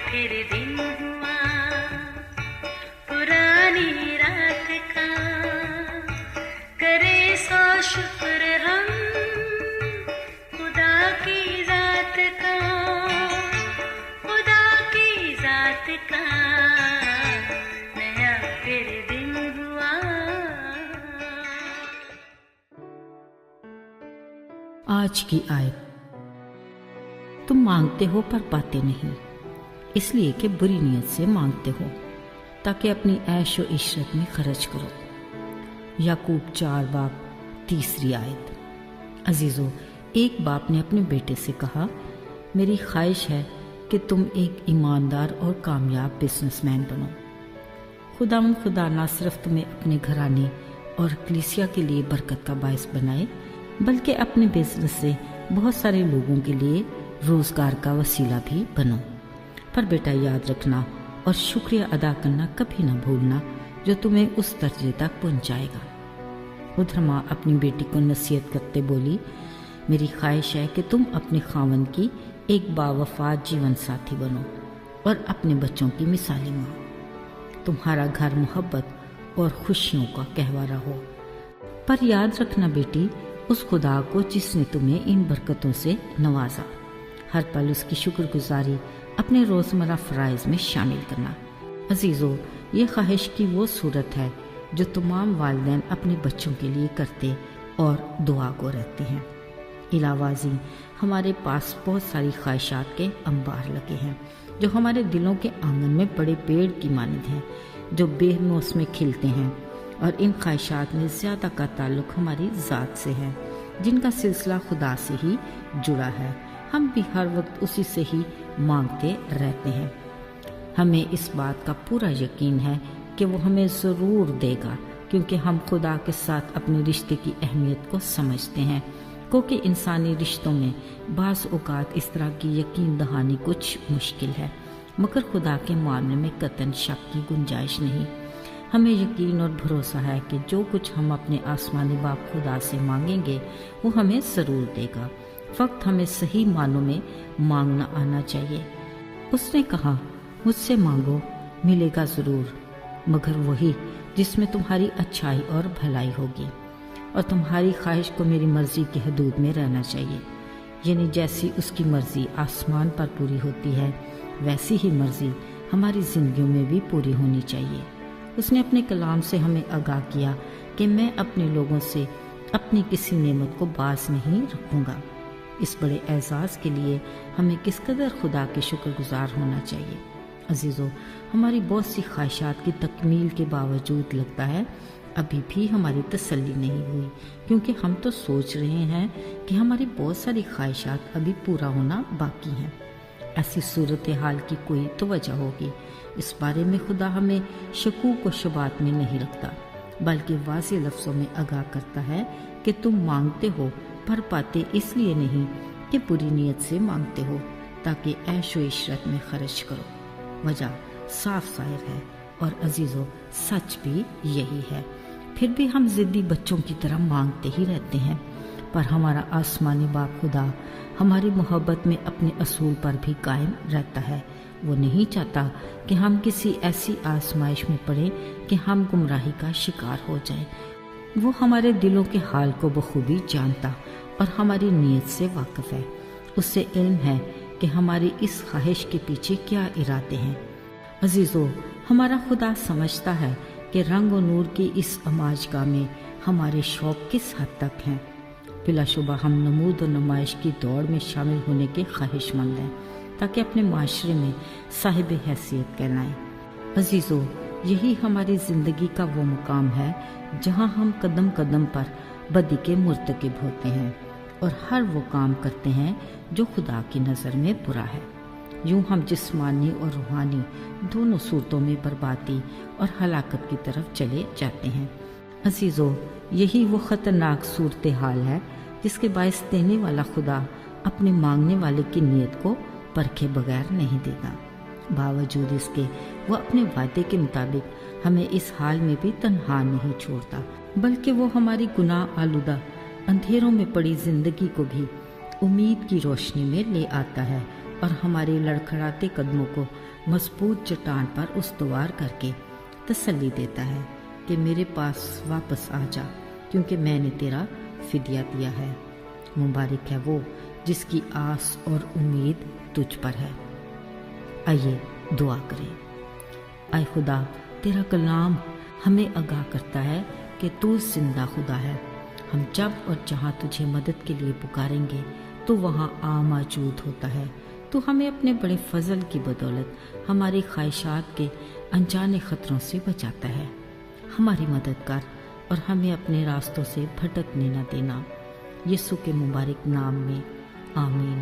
फिर दिन हुआ पुरानी रात का, करे सो शुक्र हम खुदा की जात का, खुदा की जात का, नया फिर दिन हुआ। आज की आयत। तुम मांगते हो पर पाते नहीं, इसलिए कि बुरी नीयत से मांगते हो ताकि अपनी ऐश व इशरत में खर्च करो। याकूब 4 बाब 3 आयत। अजीज़ों, एक बाप ने अपने बेटे से कहा, मेरी ख्वाहिश है कि तुम एक ईमानदार और कामयाब बिजनेसमैन बनो। खुदा ना सिर्फ तुम्हें अपने घराने और कलीसिया के लिए बरकत का बायस बनाए, बल्कि अपने बिजनेस से बहुत सारे लोगों के लिए रोजगार का वसीला भी बनो। पर बेटा, याद रखना और शुक्रिया अदा करना कभी ना भूलना जो तुम्हें उस दर्जे तक पहुंचाएगा। उधर माँ अपनी बेटी को नसीहत करते बोली, मेरी ख्वाहिश है कि तुम अपने खावंद की एक बावफा जीवन साथी बनो और अपने बच्चों की मिसाली माँ। तुम्हारा घर मोहब्बत और खुशियों का कहवारा हो। पर याद रखना बेटी, उस खुदा को जिसने तुम्हें इन बरकतों से नवाजा, हर पल उसकी शुक्रगुजारी अपने रोज़मर्रा फ़राइज़ में शामिल करना। अजीज़ों, ये ख्वाहिश की वो सूरत है जो तमाम वालिदैन अपने बच्चों के लिए करते और दुआ को रहते हैं। इलावाज़ी हमारे पास बहुत सारी ख्वाहिशात के अंबार लगे हैं जो हमारे दिलों के आंगन में बड़े पेड़ की मानद हैं, जो बेमौसम में खिलते हैं, और इन ख्वाहिशात में ज़्यादा का ताल्लुक़ हमारी ज़ात से है, जिनका सिलसिला खुदा से ही जुड़ा है। हम भी हर वक्त उसी से ही मांगते रहते हैं। हमें इस बात का पूरा यकीन है कि वो हमें ज़रूर देगा, क्योंकि हम खुदा के साथ अपने रिश्ते की अहमियत को समझते हैं। क्योंकि इंसानी रिश्तों में बाज़ औक़ात इस तरह की यकीन दहानी कुछ मुश्किल है, मगर खुदा के मामले में कतई शक की गुंजाइश नहीं। हमें यकीन और भरोसा है कि जो कुछ हम अपने आसमानी बाप खुदा से मांगेंगे वो हमें ज़रूर देगा। वक्त हमें सही मानों में मांगना आना चाहिए। उसने कहा, मुझसे मांगो मिलेगा ज़रूर, मगर वही जिसमें तुम्हारी अच्छाई और भलाई होगी, और तुम्हारी ख्वाहिश को मेरी मर्ज़ी की हदूद में रहना चाहिए। यानी जैसी उसकी मर्ज़ी आसमान पर पूरी होती है, वैसी ही मर्ज़ी हमारी ज़िंदगियों में भी पूरी होनी चाहिए। उसने अपने कलाम से हमें आगाह किया कि मैं अपने लोगों से अपनी किसी नेमत को बाज़ नहीं रखूँगा। इस बड़े एजाज़ के लिए हमें किस कदर खुदा के शुक्रगुजार होना चाहिए। अजीज़ों, हमारी बहुत सी ख्वाहिशात की तकमील के बावजूद लगता है अभी भी हमारी तसल्ली नहीं हुई, क्योंकि हम तो सोच रहे हैं कि हमारी बहुत सारी ख्वाहिशात अभी पूरा होना बाकी हैं। ऐसी सूरत हाल की कोई तो वजह होगी। इस बारे में खुदा हमें शकूक व शुबात में नहीं रखता, बल्कि वाज़ेह लफ्ज़ों में आगाह करता है कि तुम मांगते हो पर पाते इसलिए नहीं कि बुरी नीयत से मांगते हो ताकि ऐश व इशरत में खर्च करो। वजह साफ ज़ाहिर है और अजीज़ों, सच भी यही है। फिर भी हम ज़िद्दी बच्चों की तरह मांगते ही रहते हैं, पर हमारा आसमानी बाप खुदा हमारी मोहब्बत में अपने असूल पर भी कायम रहता है। वो नहीं चाहता कि हम किसी ऐसी आजमाइश में पड़े कि हम गुमराही का शिकार हो जाएं। वो हमारे दिलों के हाल को बखूबी जानता और हमारी नीयत से वाकिफ़ है। उससे इल्म है कि हमारी इस ख्वाहिश के पीछे क्या इरादे हैं। अजीज़ों, हमारा खुदा समझता है कि रंग और नूर की इस अमाजगाह में हमारे शौक़ किस हद तक हैं। बिलाशुबा हम नमूद और नुमाइश की दौड़ में शामिल होने के ख्वाहिशमंद हैं ताकि अपने माशरे में साहिब हैसियत कहलाएं। अजीज़ों, यही हमारी ज़िंदगी का वो मुकाम है जहाँ हम कदम कदम पर बदी के मुर्तकिब होते हैं और हर वो काम करते हैं जो खुदा की नज़र में बुरा है। यूँ हम जिस्मानी और रूहानी दोनों सूरतों में बर्बादी और हलाकत की तरफ चले जाते हैं। अजीज़ों, यही वो ख़तरनाक सूरत हाल है जिसके बायस देने वाला खुदा अपने मांगने वाले की नीयत को परखे बगैर नहीं देगा। बावजूद इसके वो अपने वादे के मुताबिक हमें इस हाल में भी तन्हा नहीं छोड़ता, बल्कि वो हमारी गुनाह आलूदा अंधेरों में पड़ी ज़िंदगी को भी उम्मीद की रोशनी में ले आता है اور ہمارے لڑکھڑاتے قدموں کو مضبوط چٹان پر استوار کر کے تسلی دیتا ہے کہ میرے پاس واپس آ جا، کیونکہ میں نے تیرا فدیہ دیا ہے۔ مبارک ہے وہ جس کی آس اور امید تجھ پر ہے۔ آئیے دعا کریں۔ اے خدا، تیرا کلام ہمیں آگاہ کرتا ہے کہ تو زندہ خدا ہے۔ ہم جب اور جہاں تجھے مدد کے لیے پکاریں گے تو وہاں موجود ہوتا ہے۔ تو ہمیں اپنے بڑے فضل کی بدولت ہماری خواہشات کے انجانے خطروں سے بچاتا ہے۔ ہماری مدد کر اور ہمیں اپنے راستوں سے بھٹکنے نہ دینا۔ یسوع کے مبارک نام میں آمین۔